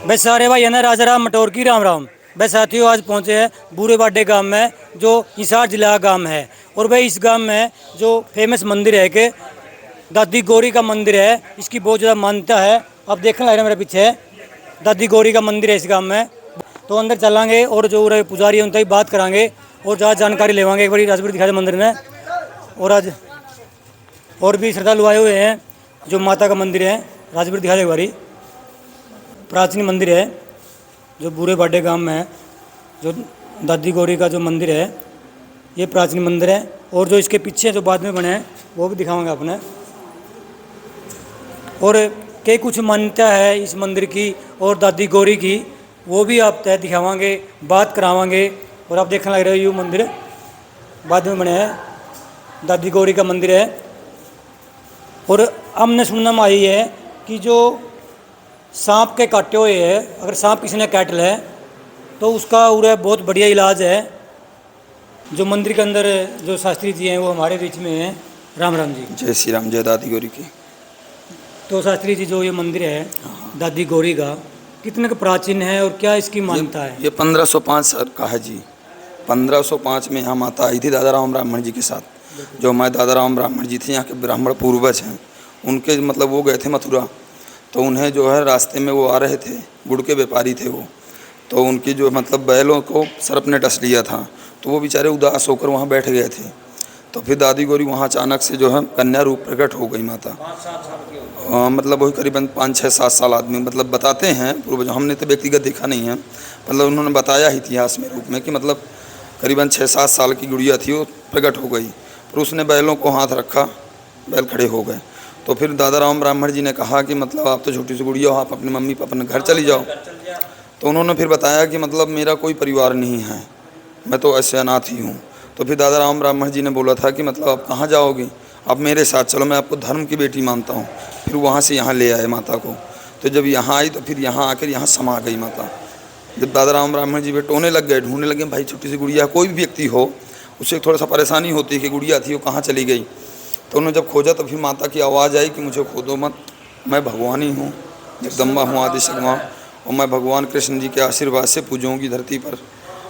भाई सारे भाई है ना राजा राम मटोर की राम राम। भाई साथियों आज पहुंचे हैं बूरे बाडे गांव में जो हिसार जिला का गांव है। और भाई इस गांव में जो फेमस मंदिर है कि दादी गौरी का मंदिर है, इसकी बहुत ज़्यादा मान्यता है। अब देखने लग रहे हैं मेरे पीछे दादी गौरी का मंदिर है इस गांव में। तो अंदर चलांगे और जो पुजारी है उनसे बात करांगे और ज़्यादा जानकारी लेवांगे। एक बार राजपुर दिखा दे मंदिर में। और आज और भी श्रद्धालु आए हुए हैं जो माता का मंदिर है। राजपुर दिखा दे एक बारी। प्राचीन मंदिर है जो बूरे बाडे गांव में है, जो दादी गौरी का जो मंदिर है ये प्राचीन मंदिर है। और जो इसके पीछे जो बाद में बने हैं वो भी दिखाऊंगा अपने। और कई कुछ मान्यता है इस मंदिर की और दादी गौरी की, वो भी आप तय दिखावांगे, बात करावांगे। और आप देखने लग रहे हो ये मंदिर बाद में बने हैं, दादी गौरी का मंदिर है। और हमने सुनना में आई है कि जो सांप के काटे हुए है, अगर सांप किसी ने काट ले तो उसका उरे बहुत बढ़िया इलाज है। जो मंदिर के अंदर जो शास्त्री जी हैं वो हमारे बीच में हैं। राम राम जी। जय श्री राम, जय दादी गौरी की। तो शास्त्री जी जो ये मंदिर है दादी गौरी का कितने का प्राचीन है और क्या इसकी मान्यता है? ये 1505 साल का है जी। 1505 में यहाँ माता आई थी दादा राम ब्राह्मण जी के साथ। जो हमारे दादा राम ब्राह्मण जी थे यहाँ के ब्राह्मण पूर्वज हैं, उनके मतलब वो गए थे मथुरा। तो उन्हें जो है रास्ते में वो आ रहे थे, गुड़ के व्यापारी थे वो। तो उनकी जो मतलब बैलों को सर्प ने डस लिया था, तो वो बेचारे उदास होकर वहाँ बैठ गए थे। तो फिर दादी गौरी वहाँ अचानक से जो है कन्या रूप प्रकट हो गई माता। मतलब वही करीबन 5-6-7 साल आदमी मतलब बताते हैं पूर्वज, हमने तो व्यक्तिगत देखा नहीं है। मतलब उन्होंने बताया इतिहास में रूप में कि मतलब करीबन 6-7 साल की गुड़िया थी, वो प्रकट हो गई। फिर उसने बैलों को हाथ रखा, बैल खड़े हो गए। तो फिर दादा राम ब्राह्मण जी ने कहा कि मतलब आप तो छोटी सी गुड़िया हो, आप अपने मम्मी पापा अपने घर चली जाओ। तो उन्होंने फिर बताया कि मतलब मेरा कोई परिवार नहीं है, मैं तो ऐसे अनाथ ही हूँ। तो फिर दादा राम ब्राह्मण जी ने बोला था कि मतलब आप कहाँ जाओगे, आप मेरे साथ चलो, मैं आपको धर्म की बेटी मानता हूँ। फिर वहाँ से यहाँ ले आए माता को। तो जब यहाँ आई तो फिर यहाँ आकर यहाँ समा गई माता। जब दादा राम ब्राह्मण जी टोने लग गए, ढूंढने लगे, भाई छोटी सी गुड़िया, कोई भी व्यक्ति हो उसे थोड़ा सा परेशानी होती है कि गुड़िया थी वो कहाँ चली गई। तो उन्होंने जब खोजा तो फिर माता की आवाज़ आई कि मुझे खोदो मत, मैं भगवान ही हूँ, जगदम्बा हूँ, आदि शक्मा, और मैं भगवान कृष्ण जी के आशीर्वाद से पूजूंगी धरती पर।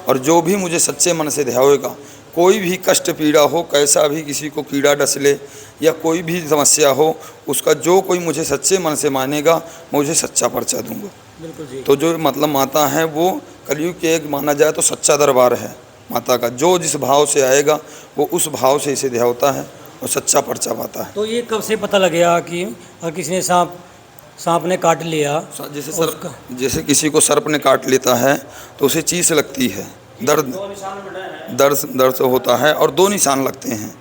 और जो भी मुझे सच्चे मन से ध्याएगा, कोई भी कष्ट पीड़ा हो, कैसा भी किसी को कीड़ा डस ले या कोई भी समस्या हो, उसका जो कोई मुझे सच्चे मन से मानेगा मैं उसे सच्चा पर्चा दूंगा। बिल्कुल जी। तो जो मतलब माता है वो कलयुग के एक माना जाए तो सच्चा दरबार है माता का। जो जिस भाव से आएगा वो उस भाव से इसे ध्याता है और सच्चा पर्चा पाता है। तो ये कब से पता लगेगा कि अगर किसी ने सांप ने काट लिया, जैसे किसी को सर्प ने काट लेता है तो उसे चीस लगती है, दर्द होता है और 2 निशान लगते हैं।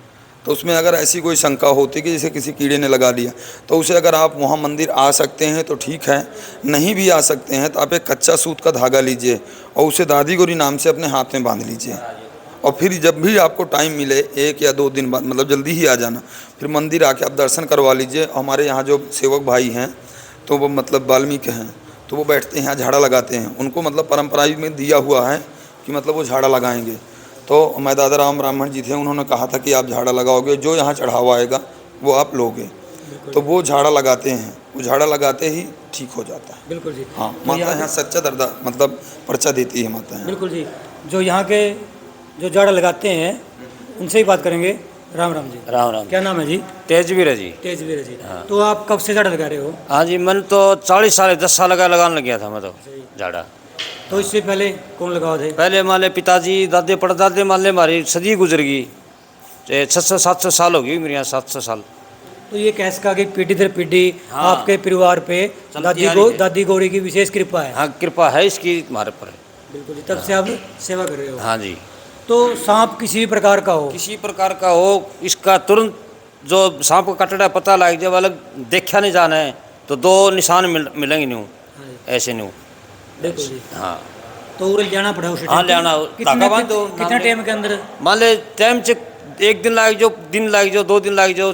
तो उसमें अगर ऐसी कोई शंका होती कि जैसे किसी कीड़े ने लगा लिया, तो उसे अगर आप वहाँ मंदिर आ सकते हैं तो ठीक है, नहीं भी आ सकते हैं तो आप एक कच्चा सूत का धागा लीजिए और उसे दादी गौरी नाम से अपने हाथ में बांध लीजिए। और फिर जब भी आपको टाइम मिले 1 या 2 दिन बाद, मतलब जल्दी ही आ जाना, फिर मंदिर आके आप दर्शन करवा लीजिए। हमारे यहाँ जो सेवक भाई हैं तो वो मतलब वाल्मीकि हैं, तो वो बैठते हैं यहाँ, झाड़ा लगाते हैं। उनको मतलब परंपरा में दिया हुआ है कि मतलब वो झाड़ा लगाएंगे। तो हमारे दादा राम ब्राह्मण जी थे, उन्होंने कहा था कि आप झाड़ा लगाओगे, जो यहाँ चढ़ावा आएगा वो आप लोगे। तो वो झाड़ा लगाते हैं, वो झाड़ा लगाते ही ठीक हो जाता है। बिल्कुल जी। हाँ, तो माता यहाँ सच्चा दर्दा मतलब पर्चा देती है माता। बिल्कुल जी। जो यहाँ के जो झाड़ा लगाते हैं उनसे ही बात करेंगे। राम राम जी। राम राम। क्या नाम है जी? तेजवीर है जी। तेजवीर जी। हाँ। तो आप कब से झाड़ा लगा रहे हो? हाँ जी, मैंने तो 40 साल 10 साल का लगाने लग गया था मैं तो झाड़ा। तो इससे पहले कौन लगाओ थे? पहले मान ले पिताजी दादे परदादे मान ले हमारी सदी गुजर गई, 600-700 साल हो गई मेरे यहाँ, 700 साल। तो ये कैसे का कि पीढ़ी दर पीढ़ी हाँ। आपके परिवार पे दादी गौरी की विशेष कृपा है? हाँ, कृपा है इसकी हमारे पर। बिल्कुल जी। तब से आप सेवा कर रहे हो? हाँ जी। तो सांप किसी भी प्रकार का हो, किसी प्रकार का हो, इसका तुरंत जो सांप का कटड़ा पता लग जाए, वाला देखा नहीं जाना है तो 2 निशान मिलेंगे नहीं, ऐसे नहीं। बिल्कुल जी। हाँ। तो उरे जाना पड़ा उसे? हाँ, लेना कितने टाइम के अंदर? मान ले टाइम से 1 दिन लग जाओ, दिन लग जाओ, 2 दिन लग जाओ,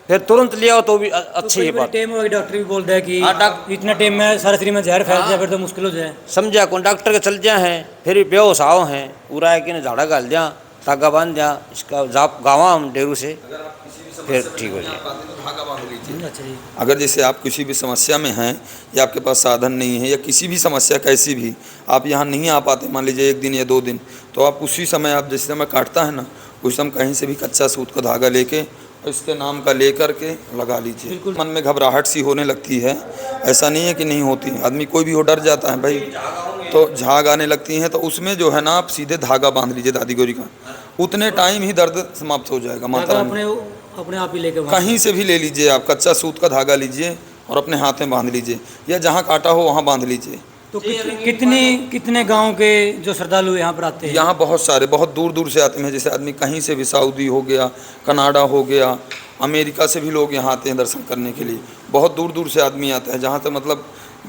फिर तुरंत ले आओ तो भी अच्छी है बात। टाइम डॉक्टर भी बोलता है कि हाँ, इतना टाइम में सारे शरीर में जहर फैल जाए, फिर तो मुश्किल हो जाए। समझा कौन डॉक्टर के चल जाए हैं, फिर बेहोश आओ हैं, पूरा है कि झाड़ा गाल दिया, धागा बांध दिया, इसका जाप गावा हम डेरू से। अगर आप किसी भी फिर ठीक हो जाए। धागा बांध लीजिए। अच्छा जी। अगर जैसे आप किसी भी समस्या में हैं या आपके पास साधन नहीं है या किसी भी समस्या कैसी भी आप यहाँ नहीं आ पाते, मान लीजिए 1 दिन या 2 दिन, तो आप उसी समय आप जैसे समय काटता है ना, उस समय कहीं से भी कच्चा सूत का धागा लेके और इसके नाम का ले करके लगा लीजिए। मन में घबराहट सी होने लगती है, ऐसा नहीं है कि नहीं होती, आदमी कोई भी हो डर जाता है भाई, तो झाग आने लगती हैं, तो उसमें जो है ना आप सीधे धागा बांध लीजिए दादी गौरी का, उतने टाइम ही दर्द समाप्त हो जाएगा। माता रानी अपने आप ही लेके कहीं से भी ले लीजिए, आप कच्चा सूत का धागा लीजिए और अपने हाथ में बांध लीजिए या जहाँ काटा हो वहाँ बांध लीजिए। तो कितने गांव के जो श्रद्धालु यहाँ पर आते हैं? यहाँ बहुत सारे, बहुत दूर दूर से आते हैं, जैसे आदमी कहीं से भी, सऊदी हो गया, कनाडा हो गया, अमेरिका से भी लोग यहाँ आते हैं दर्शन करने के लिए। बहुत दूर दूर से आदमी आता है।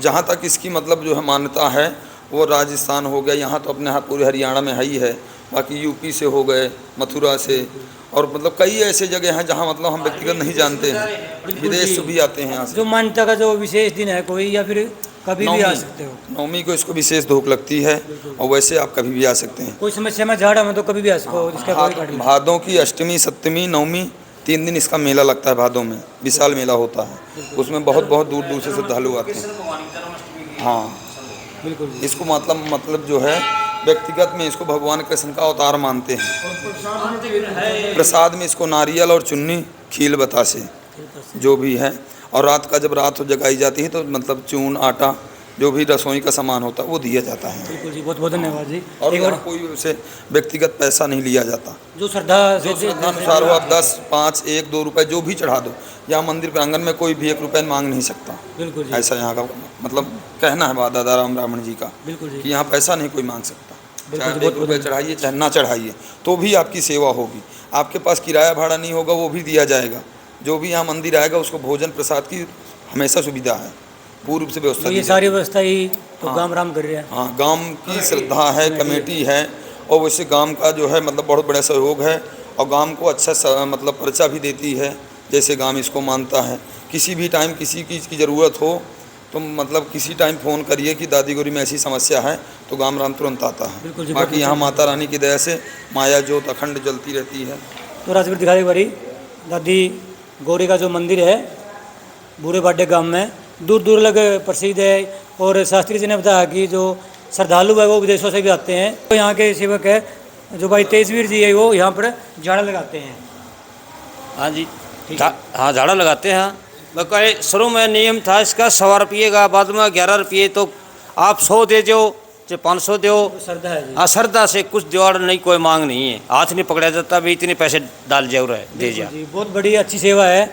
जहाँ तक इसकी मतलब जो है मान्यता है, वो राजस्थान हो गया, यहाँ तो अपने यहाँ पूरे हरियाणा में है ही है, बाकी यूपी से हो गए, मथुरा से, और मतलब कई ऐसे जगह हैं जहाँ मतलब हम व्यक्तिगत नहीं जानते हैं, विदेश से भी आते हैं यहाँ से। जो मान्यता का जो विशेष दिन है कोई, या फिर कभी भी आ सकते हो? नवमी को इसको विशेष धूप लगती है, और वैसे आप कभी भी आ सकते हैं। कोई समस्या में झाड़ा में तो कभी भी आ सको, इसका कोई काट नहीं। भादों की अष्टमी, सप्तमी, नवमी 3 दिन इसका मेला लगता है। भादों में विशाल मेला होता है, उसमें बहुत बहुत दूर दूर से श्रद्धालु आते हैं। हाँ बिल्कुल। इसको मतलब जो है व्यक्तिगत में इसको भगवान कृष्ण का अवतार मानते हैं। प्रसाद में इसको नारियल और चुन्नी, खील बतासे जो भी है, और रात का जब रात जगाई जाती है तो मतलब चून, आटा, जो भी रसोई का सामान होता है वो दिया जाता है। बिल्कुल जी, बहुत बहुत धन्यवाद जी। और यहाँ कोई उसे व्यक्तिगत पैसा नहीं लिया जाता। जो श्रद्धा अनुसार हो, आप 10, 5, 1, 2 रुपये जो भी चढ़ा दो। यहाँ मंदिर प्रांगण में कोई भी 1 रुपये मांग नहीं सकता। बिल्कुल जी। ऐसा यहाँ का मतलब कहना है दादा राम ब्राह्मण जी का, बिल्कुल जी। कि यहाँ पैसा नहीं कोई मांग सकता। चाहे 1 रुपये चढ़ाइए चाहे ना चढ़ाइए, तो भी आपकी सेवा होगी। आपके पास किराया भाड़ा नहीं होगा, वो भी दिया जाएगा। जो भी यहाँ मंदिर आएगा उसको भोजन प्रसाद की हमेशा सुविधा है, पूर्व से व्यवस्था। ये सारी व्यवस्था ही तो गांव राम कर रहे हैं। हाँ, गांव की श्रद्धा है, कमेटी है, और वैसे गांव का जो है मतलब बहुत बड़ा सहयोग है, और गांव को अच्छा मतलब पर्चा भी देती है, जैसे गांव इसको मानता है। किसी भी टाइम किसी चीज़ की ज़रूरत हो तो मतलब किसी टाइम फ़ोन करिए कि दादी गौरी में ऐसी समस्या है, तो गांव राम तुरंत आता है। बाकी यहाँ माता रानी की दया से माया ज्योत अखंड जलती रहती है। तो राजवीर दिखा दे बारी, दादी गौरी का जो मंदिर है बूरे बाडे गांव में दूर दूर लग प्रसिद्ध है, और शास्त्री जी ने बताया कि जो श्रद्धालु है वो विदेशों से भी आते हैं। तो यहाँ के सेवक है जो भाई तेजवीर जी है, वो यहाँ पर झाड़ा लगाते हैं। हाँ जी, हाँ झाड़ा लगाते हैं। बकाए शुरू में नियम था इसका 100 रुपये का, बाद में 11 रुपये, तो आप 100 दे दो चाहे 500 दो। श्रद्धा है जी। हाँ, श्रद्धा से, कुछ दिवाड़ नहीं, कोई मांग नहीं है, हाथ नहीं पकड़ा जाता भी इतने पैसे डाल जाओ रहे दे जा। बहुत बड़ी अच्छी सेवा है।